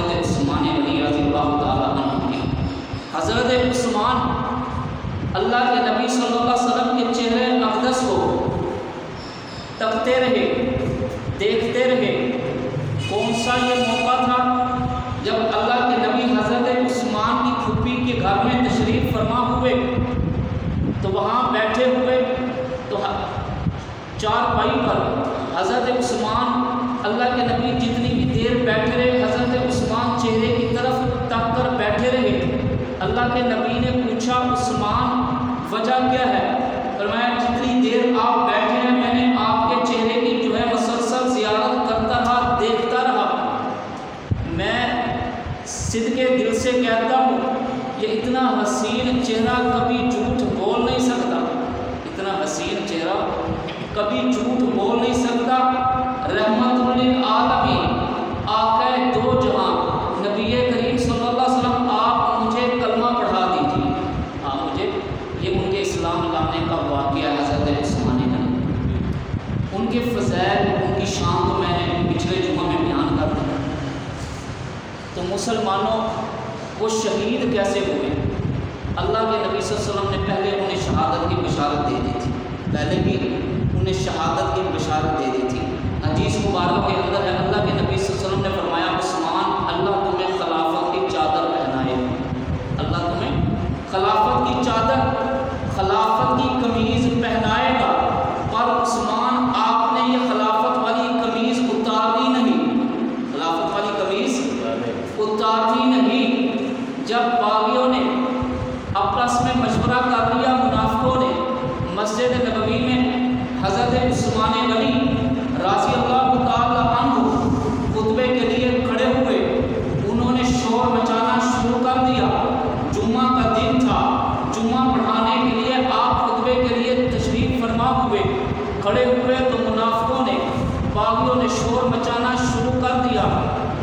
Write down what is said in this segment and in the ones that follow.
حضرت عثمان غنی رضی اللہ تعالیٰ عنہ کی۔ حضرت عثمان اللہ کے نبی صلی اللہ علیہ وسلم کے چہرے اقدس کو تکتے رہے، دیکھتے رہے۔ کون سا یہ موقع تھا جب اللہ کے نبی حضرت عثمان کی پھوپھی کے گھر میں تشریف فرما ہوئے تو وہاں بیٹھے ہوئے تو چارپائی پر حضرت عثمان اللہ کے نبی جتنی بھی دیر بیٹھے رہے، حضرت عثمان چہرے کی طرف تک کر بیٹھے رہے۔ اللہ کے نبی نے پوچھا عثمان وجہ کیا ہے؟ فرمایا جتنی دیر آپ بیٹھے ہیں میں نے آپ کے چہرے کی جو ہے مسلسل زیارت کرتا رہا، دیکھتا رہا۔ میں صدقے دل سے کہتا ہوں یہ اتنا حسین چہرہ کبھی جھوٹ بول نہیں سکتا، اتنا حسین چہرہ کبھی جھوٹ بول نہیں سکتا۔ رحمت للعالمین، آقا دو جہاں، نبی کریم صلی اللہ علیہ وسلم، آپ مجھے کلمہ پڑھا دیجیے۔ آپ مجھے، یہ ان کے اسلام لانے کا واقعہ حضرت عثمان غنی، ان کے فضائل، ان کی شان کو میں نے پچھلے جمعہ میں بیان کر دیا۔ تو مسلمانوں وہ شہید کیسے ہوئے؟ اللہ کے نبی صلی اللہ علیہ وسلم نے پہلے انہیں شہادت کی بشارت دے دی تھی، پہلے بھی انہیں شہادت کی بشارت دے دی تھی۔ حدیث مبارک کے اندر ہے اللہ کے نبی صلی اللہ علیہ وسلم نے فرمایا عثمان اللہ تمہیں خلافت کی چادر پہنائے، اللہ تمہیں خلافت کی چادر، خلافت کی قمیض پہنائے گا، اور عثمان آپ نے یہ خلافت والی قمیض اتارنی نہیں، خلافت والی قمیض اتارنی نہیں۔ جب باغیوں نے آپس میں مشورہ کر لیا، منافقوں نے مسجد نبوی میں حضرت عثمان غنی رضی اللہ تعالیٰ عنہ خطبے کے لیے کھڑے ہوئے، انہوں نے شور مچانا شروع کر دیا۔ جمعہ کا دن تھا، جمعہ پڑھانے کے لیے آپ خطبے کے لیے تشریف فرما ہوئے، کھڑے ہوئے تو منافقوں نے، باغیوں نے شور مچانا شروع کر دیا۔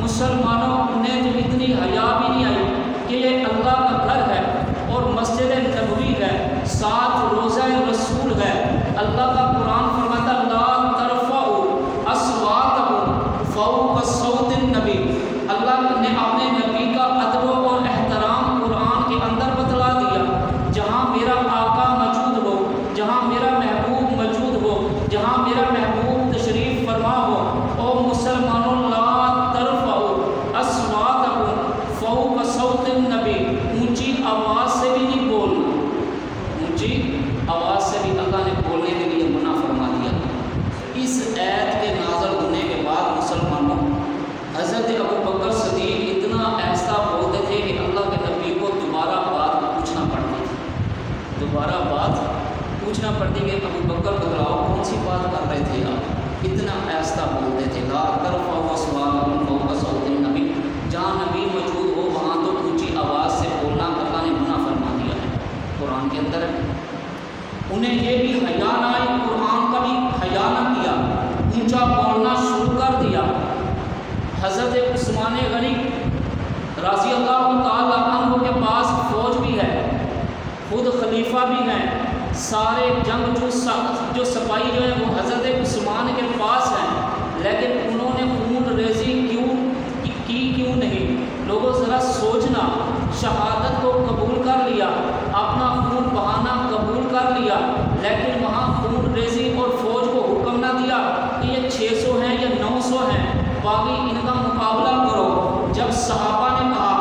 مسلمانوں نے تو اتنی حیا بھی نہیں آئی کہ یہ اللہ کا گھر ہے اور مسجد نبوی ہے، ساتھ روضہ رسول ہے۔ اللہ کا قرآن فرماتا لا ترفعوا اصواتکم فوق صوت النبی، اللہ نے اپنے نبی کا ادب اور احترام قرآن کے اندر بتلا دیا۔ جہاں میرا آقا موجود ہو، جہاں میرا محبوب موجود ہو، جہاں میرا محبوب تشریف فرما ہو، او مسلمانوں لا ترفعوا اصواتکم فوق صوت النبی، اونچی آواز سے بھی نہیں بولنا، اونچی آواز سے بھی اللہ نے بولنے کے لیے منع فرما دیا۔ اس آیت کے نازل ہونے کے بعد مسلمانوں حضرت ابوبکر صدیق اتنا ایسا بولتے تھے کہ اللہ کے نبی کو دوبارہ بات پوچھنا پڑتی تھی، دوبارہ بات پوچھنا پڑتی کہ ابوبکر بتلاؤ کون سی بات کر رہے تھے آپ، اتنا ایسا بولتے تھے۔ لا ترفعوا اصواتکم فوق صوت النبی، جہاں نبی موجود ہو وہاں تو اونچی آواز سے بولنا اللہ نے منع فرما دیا ہے، قرآن کے اندر ہے۔ انہیں یہ بھی حیا نہ آئی، قرآن کا بھی حیا نہ کیا، اونچا بولنا شروع کر دیا۔ حضرت عثمان غنی رضی اللہ تعالیٰ عنہ کے پاس فوج بھی ہے، خود خلیفہ بھی ہیں، سارے جنگ جو سپاہی جو ہے وہ حضرت عثمان کے پاس ہیں، لیکن انہوں نے خون ریزی کیوں نہیں؟ لوگوں ذرا سوچنا، شہادت کو قبول کر لیا، اپنا خون بہانا قبول کر لیا، لیکن وہاں خون ریزی اور فوج کو حکم نہ دیا کہ یہ 600 ہیں یا 900 ہیں، باقی ان کا مقابلہ کرو۔ جب صحابہ نے کہا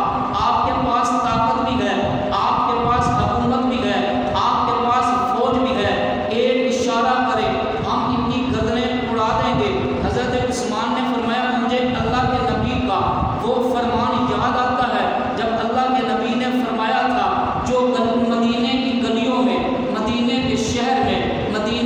آپ کے پاس طاقت بھی ہے، آپ کے پاس حکومت بھی ہے، آپ کے پاس فوج بھی ہے، ایک اشارہ کریں ہم ان کی گردنیں اڑا دیں گے۔ حضرت عثمان نے فرمایا مجھے اللہ کے نبی کا وہ فرمان یاد آتا ہے جب اللہ کے نبی نے فرمایا تھا جو مدینے کی گلیوں میں، مدینے کے شہر میں، مدینے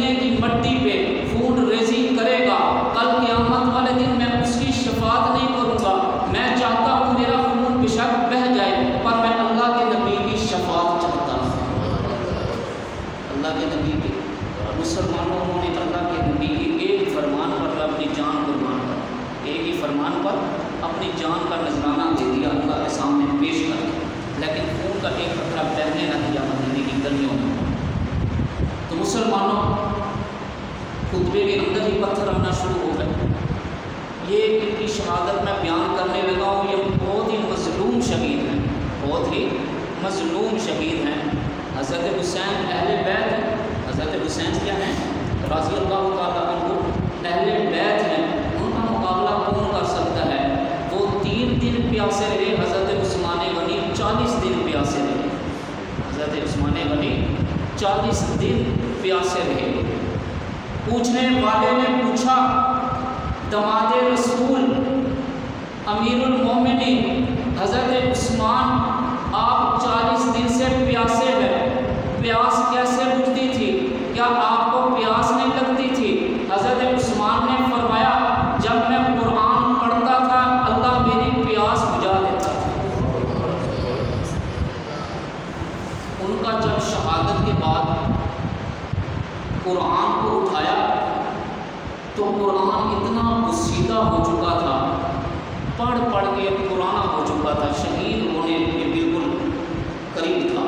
بہت ہی مظلوم شہید ہیں۔ حضرت حسین اہل بیت ہیں، حضرت حسین کیا ہیں؟ رضی اللہ تعالیٰ عنہ اہل بیت ہیں، ان کا مقابلہ کون کر سکتا ہے؟ وہ 3 دن پیاسے رہے، حضرت عثمان غنی 40 دن پیاسے رہے، حضرت عثمان غنی 40 دن پیاسے رہے۔ پوچھنے والے نے پوچھا، دماد رسول امیر المومنین حضرت عثمان آپ 40 دن سے پیاسے ہیں، پیاس کیسے بجھتی تھی؟ کیا آپ کو پیاس نہیں لگتی تھی؟ حضرت عثمان نے فرمایا، جب میں قرآن پڑھتا تھا اللہ میری پیاس بجھا دیتا تھا۔ ان کا جب شہادت کے بعد قرآن کو اٹھایا تو قرآن اتنا پوشیدہ ہو چکا تھا، پڑھ پڑھ کے پرانا ہو چکا تھا، شہید ہونے کے بالکل قریب تھا۔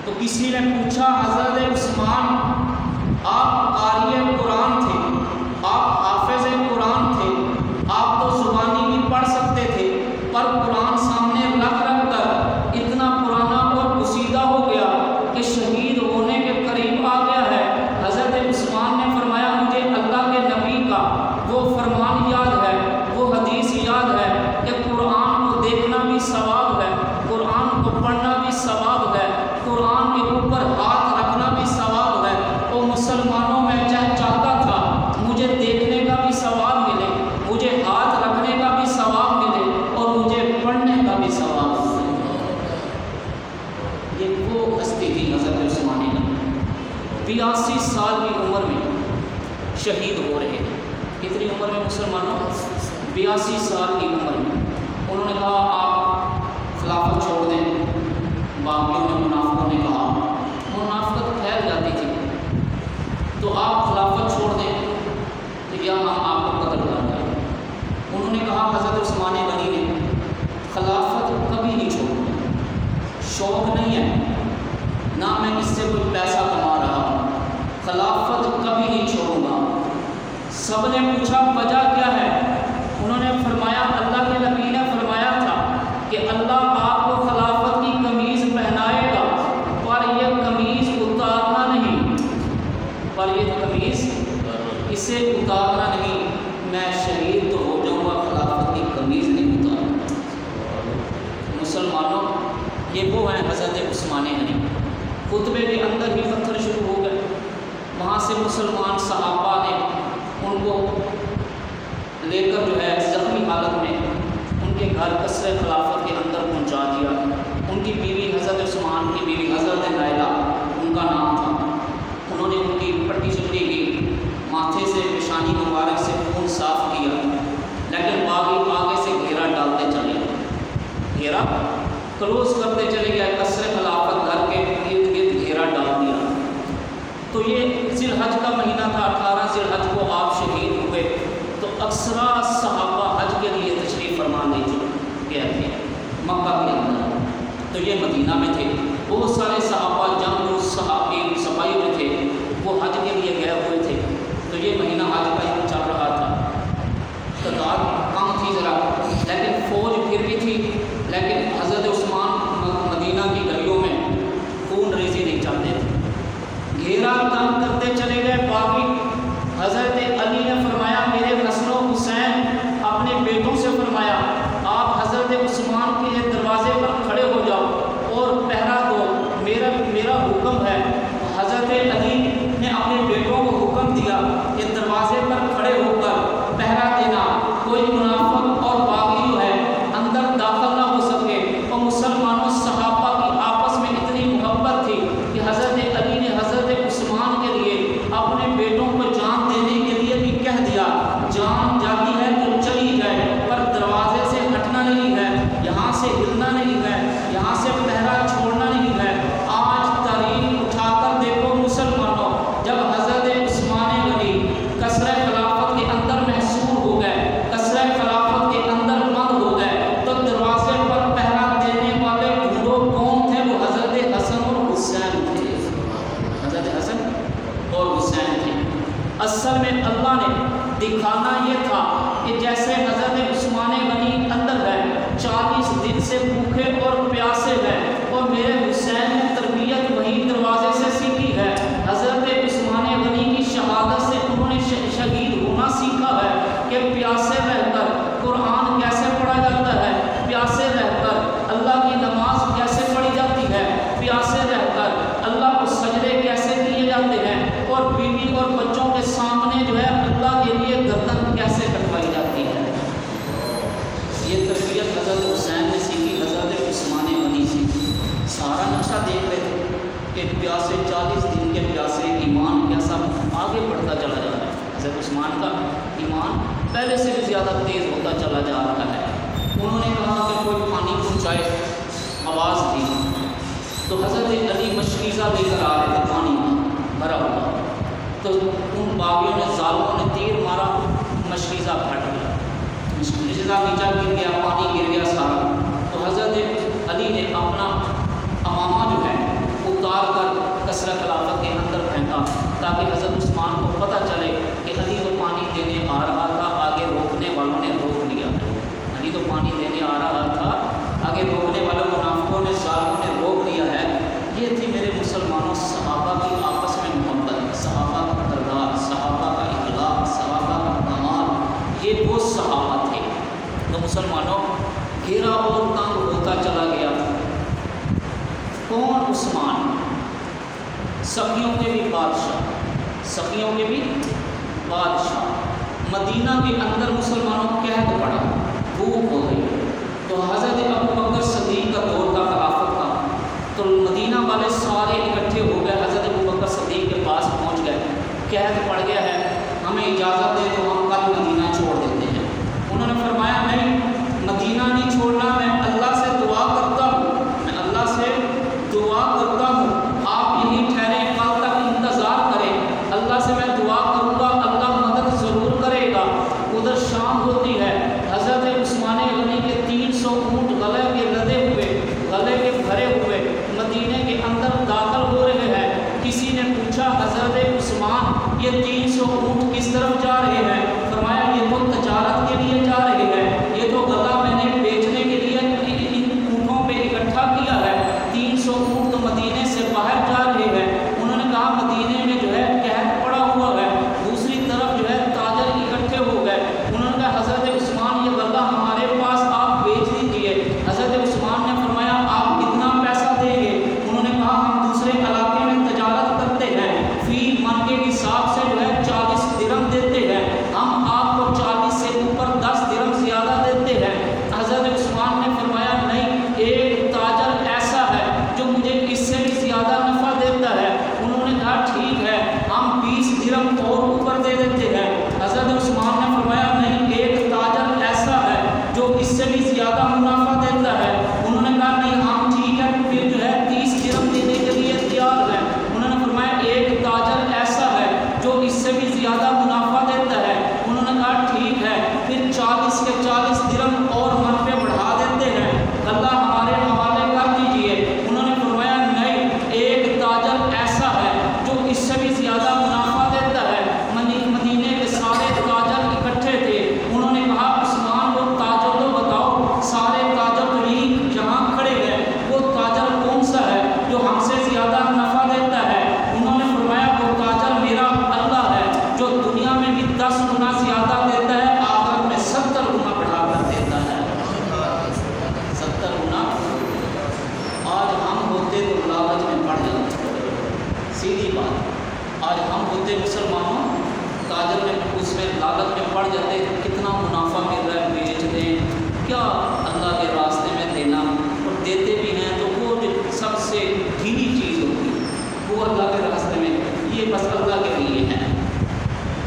تو کسی نے پوچھا، حضرت عثمان آپ قاری قرآن تھے، آپ حافظ قرآن تھے، آپ تو زبانی بھی پڑھ سکتے تھے، پر قرآن سامنے رکھ رکھ کر اتنا پرانا اور پوشیدہ ہو گیا کہ شہید ہونے کے قریب آ گیا ہے۔ حضرت عثمان نے فرمایا، مجھے اللہ کے نبی کا وہ فرمان یاد ہے، وہ حدیث یاد ہے کہ قرآن کو دیکھنا بھی ثواب ہے، قرآن کو پڑھنا بھی ثواب ہے، قرآن کے اوپر ہاتھ رکھنا بھی ثواب ہے۔ اور مسلمانوں میں چاہتا تھا مجھے دیکھنے کا بھی ثواب ملے، مجھے ہاتھ رکھنے کا بھی ثواب ملے، اور مجھے پڑھنے کا بھی ثواب ملے۔ یہ وہ ہستی تھی حضرت عثمان غنی، 82 سال کی عمر میں شہید ہو رہے ہیں۔ کتنی عمر میں مسلمانوں؟ 82 سال کی عمر میں۔ انہوں نے کہا آپ خلافت چھوڑ دیں، باقیوں نے منافقوں نے کہا، منافقت پھیل جاتی تھی، تو آپ خلافت چھوڑ دیں تو یا ہم آپ کو قتل کر دیں۔ انہوں نے کہا، حضرت عثمان غنی نے، خلافت کبھی نہیں چھوڑوں، شوق نہیں ہے، نہ میں اس سے کوئی پیسہ کما رہا ہوں، خلافت کبھی نہیں چھوڑوں گا۔ سب نے پوچھا وجہ کیا ہے؟ انہوں نے فرمایا، اللہ کے نبی نے فرمایا تھا کہ اللہ آپ کو خلافت کی قمیض پہنائے گا، پر یہ قمیض اتارنا نہیں، پر یہ قمیض اسے اتارنا نہیں، میں شہید تو ہو جاؤں گا، خلافت کی قمیض نہیں اتاروں۔ مسلمانوں، یہ وہ ہیں حضرت عثمان غنی۔ خطبے کے اندر ہی پتھر شروع ہو گئے، وہاں سے مسلمان صحابہ نے ان کو لے کر جو ہے زخمی حالت میں ان کے گھر قصر خلافت کے اندر پہنچا دیا۔ ان کی بیوی حضرت عثمان کی بیوی حضرت نائلہ ان کا نام تھا، انہوں نے ان کی پٹی چپڑی کی، ماتھے سے پیشانی مبارک سے خون صاف کیا، لیکن باغی آگے سے گھیرا ڈالتے چلے گئے، گھیرا کلوز کرتے چلے گئے، قصر خلافت گھر کے ارد گرد گھیرا ڈال دیا۔ تو یہ ذی الحج کا مہینہ تھا، 18 ذی الحج کو آپ شہید ہوئے، تو اکثرا صحابہ حج کے لیے تشریف فرما لے گئے تھے مکہ کے اندر، تو یہ مدینہ میں تھے، بہت سارے صحابہ جنگ صحابی صفائی میں تھے، وہ حج کے لیے گئے ہوئے تھے، تو یہ مہینہ حج کا ہی چل رہا تھا، تعداد کم تھی ذرا، لیکن فوج پھر بھی تھی، لیکن حضرت عثمان مدینہ کی گلیوں میں خون ریزی نہیں چاہتے تھے، گھیرا تنگ کرتے چلے گئے باغی۔ حضرت علی نے فرمایا، میرے حسن و حسین اپنے بیٹوں سے فرمایا، آپ حضرت عثمان کے دروازے پر کھڑے ہو جاؤ اور پہرا دو، میرا حکم ہے۔ حضرت علی نے اپنے بیٹوں کو حکم دیا کہ دروازے پر کھڑے ہو کر پہرا دینا، کوئی منافق اور باغی جو ہے اندر داخل نہ ہو سکے۔ اور مسلمانوں صحابہ کی آپس میں اتنی محبت تھی کہ حضرت علی نے حضرت عثمان کے لیے اپنے بیٹوں کو جان دینے کے لیے بھی کہہ دیا، جان جاتی ہے تو چلی جائے، پر دروازے سے ہٹنا نہیں ہے، یہاں سے ہلنا نہیں ہے، یہاں سے پہرا چھوڑنا نہیں ہے۔ آج تاریخ اٹھا کر دیکھو مسلمانوں، جب حضرت عثمان غنی قصر خلافت کے اندر محصور ہو گئے، قصر خلافت کے اندر بند ہو گئے، تو دروازے پر پہرا دینے والے ڈھونڈو کون تھے؟ وہ حضرت حسن اور حسین تھے، حضرت حسن اور حسین تھے۔ اصل میں اللہ نے دکھانا یہ تھا کہ جیسے حضرت عثمان غنی اندر ہے، 40 دن سے بھوکے اور آگے بڑھتا چلا جا رہا ہے۔ حضرت عثمان کا ایمان پہلے سے بھی زیادہ تیز ہوتا چلا جا رہا ہے۔ انہوں نے کہا کہ کوئی پانی پہنچائے، آواز دی تو حضرت علی مشکیزہ لے کر آ رہے تھے پانی بھرا ہوا، تو ان باغیوں نے ظالموں نے تیر مارا، مشکیزہ پھٹ گیا، مشکیزہ نیچا گر گیا، پانی گر گیا سارا۔ تو حضرت علی نے اپنا امامہ جو ہے اتار کر قصر خلافت کے اندر پھینکا تاکہ حضرت عثمان کو پتہ چلے کہ علی تو پانی دینے آ رہا تھا، آگے روکنے والوں نے روک لیا۔ علی تو پانی دینے آ رہا تھا، آگے روکنے والوں منافقوں نے ظالموں نے روک لیا ہے۔ یہ تھی میرے مسلمانوں صحابہ کی آپس میں محبت، صحابہ کا کردار، صحابہ کا اخلاق، صحابہ کا کمال، یہ وہ صحابہ تھے۔ تو مسلمانوں گھیرا اور تنگ ہوتا چلا گیا۔ کون؟ عثمان، سخیوں کے بھی بادشاہ، سخیوں کے بھی بادشاہ۔ مدینہ کے اندر مسلمانوں قحط پڑا، بھوک ہو گئی، تو حضرت ابو بکر صدیق کا دور کا خلافت تھا، تو مدینہ والے سارے اکٹھے ہو گئے، حضرت ابو بکر صدیق کے پاس پہنچ گئے، قحط پڑ گیا ہے، ہمیں اجازت دے تو ہم کل مدینہ چھوڑ دیتے ہیں۔ انہوں نے فرمایا نہیں، مدینہ نہیں چھوڑنا، میں اللہ سے دعا کرتا ہوں، میں اللہ سے دعا کرتا ہوں، آپ یہی ٹھہریں، کل تک انتظار کریں، اللہ سے میں دعا کروں گا، اللہ مدد ضرور کرے گا۔ ادھر شام ہوتی ہے، حضرت عثمان غنی کے 300 اونٹ گلے کے لدے ہوئے، گلے کے بھرے ہوئے مدینے کے اندر داخل ہو رہے ہیں۔ کسی نے پوچھا حضرت عثمان یہ 300 اونٹ کس طرف جا رہے ہیں؟ فرمایا یہ تو تجارت کے لیے جا رہے ہیں، یہ تو غلہ میں نے بیچنے کے لیے ان اونٹوں پہ اکٹھا کیا ہے، 300 اونٹ تو مدینے سے باہر جا رہے ہیں۔ انہوں نے کہا مدینے میں جو ہے قحط پڑا ہوا ہے، دوسری طرف جو ہے تاجر اکٹھے ہو گئے۔ انہوں نے کہا حضرت عثمان یہ غلہ ہمارے پاس آپ بیچ دیجیے۔ حضرت عثمان نے فرمایا آپ کتنا پیسہ دیں گے؟ انہوں نے کہا ہم دوسرے علاقے میں تجارت کرتے ہیں، فی من کے حساب سے جو ہے 40 درہم دیتے ہیں، ہم آپ کو 40 سے اوپر 10 درہم زیادہ دیتے ہیں۔ حضرت عثمان نے فرمایا نہیں، ایک تاجر ایسا ہے جو مجھے اس سے بھی زیادہ نفع دیتا ہے۔ انہوں نے کہا ٹھیک ہے، ہم 20 درہم اور اوپر دے دیتے ہیں۔ حضرت عثمان نے فرمایا نہیں، ایک تاجر ایسا ہے جو اس سے بھی زیادہ منافع دیتا ہے۔ انہوں نے کہا نہیں، ہم ٹھیک ہے پھر جو ہے 30 درہم دینے کے لیے تیار ہیں۔ انہوں نے فرمایا ایک تاجر ایسا ہے جو اس سے بھی زیادہ منافع دیتا ہے۔ انہوں نے کہا ٹھیک ہے، پھر 40 کے 40 درہم اور من پہ بڑھا دیتے ہیں، اللہ ہمارے حوالے کر دیجئے۔ انہوں نے فرمایا نہیں، ایک تاجر ایسا ہے جو اس سے بھی زیادہ منافع دیتا ہے۔ مدینے کے سارے تاجر اکٹھے تھے۔ انہوں نے کہا عثمان وہ تاجر تو بتاؤ، سارے تاجر تو یہی جہاں کھڑے ہیں، وہ تاجر کون سا ہے جو ہم سے زیادہ نفع دیتا ہے؟ انہوں نے فرمایا وہ تاجر میرا اللہ ہے جو دنیا میں بھی 10 گنا زیادہ دیتا ہے، آخرت میں 70 گنا بڑھا کر دیتا ہے، 70 گنا۔ آج ہم ہوتے تو لالچ میں پڑ جاتے، سیدھی بات، آج ہم ہوتے مسلمانوں تاجر میں اس میں لالچ میں پڑ جاتے، کتنا منافع مل رہا ہے، بیچ دیں، کیا اللہ کے راستے میں دینا، اور دیتے بھی ہیں تو وہ جو سب سے ڈھیلی چیز ہوتی ہے وہ اللہ کے راستے میں، یہ بس اللہ کے لیے ہے۔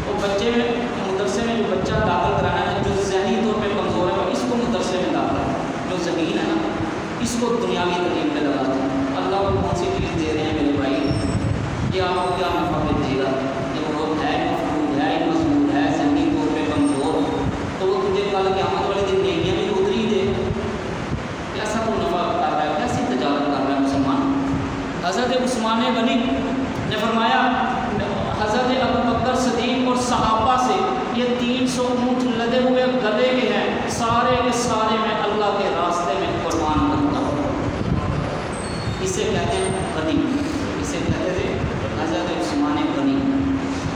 اور بچے میں مدرسے میں جو بچہ داخل کرانا ہے جو ذہنی طور پہ کمزور ہے اس کو مدرسے میں داخل، جو ذہین ہے نا اس کو دنیاوی تعلیم پہ لگا دیں۔ اللہ کو کون سی چیز دے رہے ہیں میرے بھائی، یہ آپ کو کیا نفع دے گا؟ جب وہ ہے مفقود ہے، مضبوط ہے، ذہنی طور پہ کمزور، تو وہ تجھے کل قیامت والے دن نیکیاں بھی اتری دے، کیسا تو نفع کر رہا ہے، کیسی تجارت کر رہا ہے مسلمان۔ حضرت عثمان غنی نے فرمایا حضرت ابو بکر صدیق اور صحابہ سے یہ 300 اونٹ لدے ہوئے گلے کے ہیں، سارے کے سارے میں اللہ کے راستے میں قربان کرتا ہوں۔ اسے کہتے ہیں غنی، اسے کہتے تھے حضرت عثمان غنی۔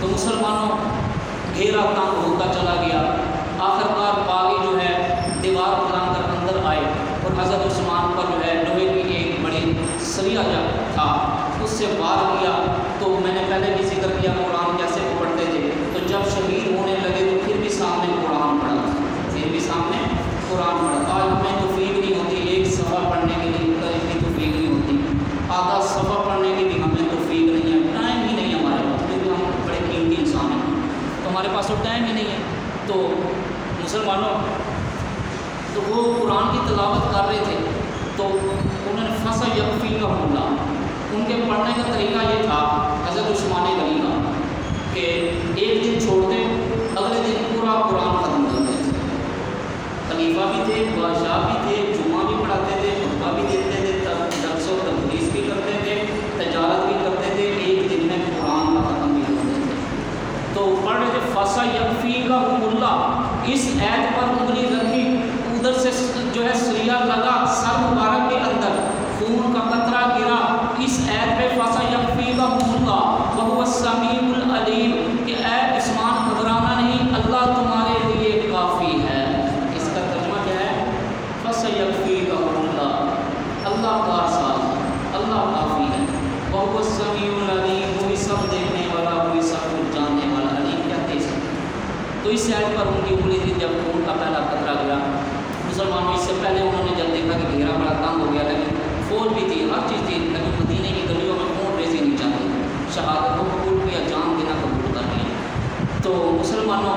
تو مسلمانوں گھیرا تنگ ہوتا چلا گیا، آخرکار باغی جو ہے دیوار پلان کر اندر آئے اور حضرت عثمان پر جو ہے لوہے کی ایک بڑی سریا تھا اس سے وار کیا۔ تو میں نے پہلے بھی ذکر کیا قرآن کیسے وہ پڑھتے تھے، تو جب شہید ہونے لگے تو پھر بھی سامنے قرآن پڑھا، پھر بھی سامنے قرآن پڑھا۔ آج ہمیں توفیق نہیں ہوتی ایک صفحہ پڑھنے کے لیے، اتنی توفیق نہیں ہوتی، آدھا صفحہ پڑھنے کی بھی ہمیں توفیق نہیں ہے، ٹائم ہی نہیں ہمارے پاس، کیونکہ ہم بڑے قیمتی ٹائم ہی نہیں ہے. تو مسلمانوں تو وہ قرآن کی تلاوت کر رہے تھے تو انہوں نے فصل یکفی کا حملہ، ان کے پڑھنے کا طریقہ یہ تھا حضرت عثمان غنی کا کہ ایک دن چھوڑتے اگلے دن پورا قرآن ختم کرتے تھے. خلیفہ بھی تھے، بادشاہ بھی تھے، جمعہ بھی پڑھاتے تھے، خطبہ بھی دیتے تھے، درس و تدریس بھی کرتے تھے، تجارت بھی کرتے تھے، ایک دن میں قرآن کا ختم بھی کرتے تھے. تو پڑھ رہے تھے فصل یکفی کا حملہ، اس ایت پر انگلی رکھی، ادھر سے جو ہے سریہ لگا سر مبارک کے اندر، خون کا قطرہ گرا. اس ایت پہ فصل یکفی کا حملہ وہو السمیع العلیم کہ اے عثمان گھبرانا نہیں، اللہ تمہارے لیے کافی ہے. اس کا ترجمہ کیا ہے؟ فصل یکفی کا حملہ، اللہ کا ساتھ، اللہ کافی ہے. وہو السمیع العلیم، وہی سب دیکھنے والا، وہی سب کچھ جاننے والا. علیم کیا تیز ہے. تو اس ایت پر ان کی انگلی تھی جب خون کا پہلا قطرہ گرا. مسلمانوں اس سے پہلے انہوں نے جب دیکھا کہ گھیرا بڑا تنگ ہو گیا، لیکن فوج بھی تھی، ہر چیز تھی، لیکن مدینے کی گلیوں میں خون ریزی نہیں چاہتے. شہادت کو قبول کیا، جان دینا قبول کر لیا. تو مسلمانوں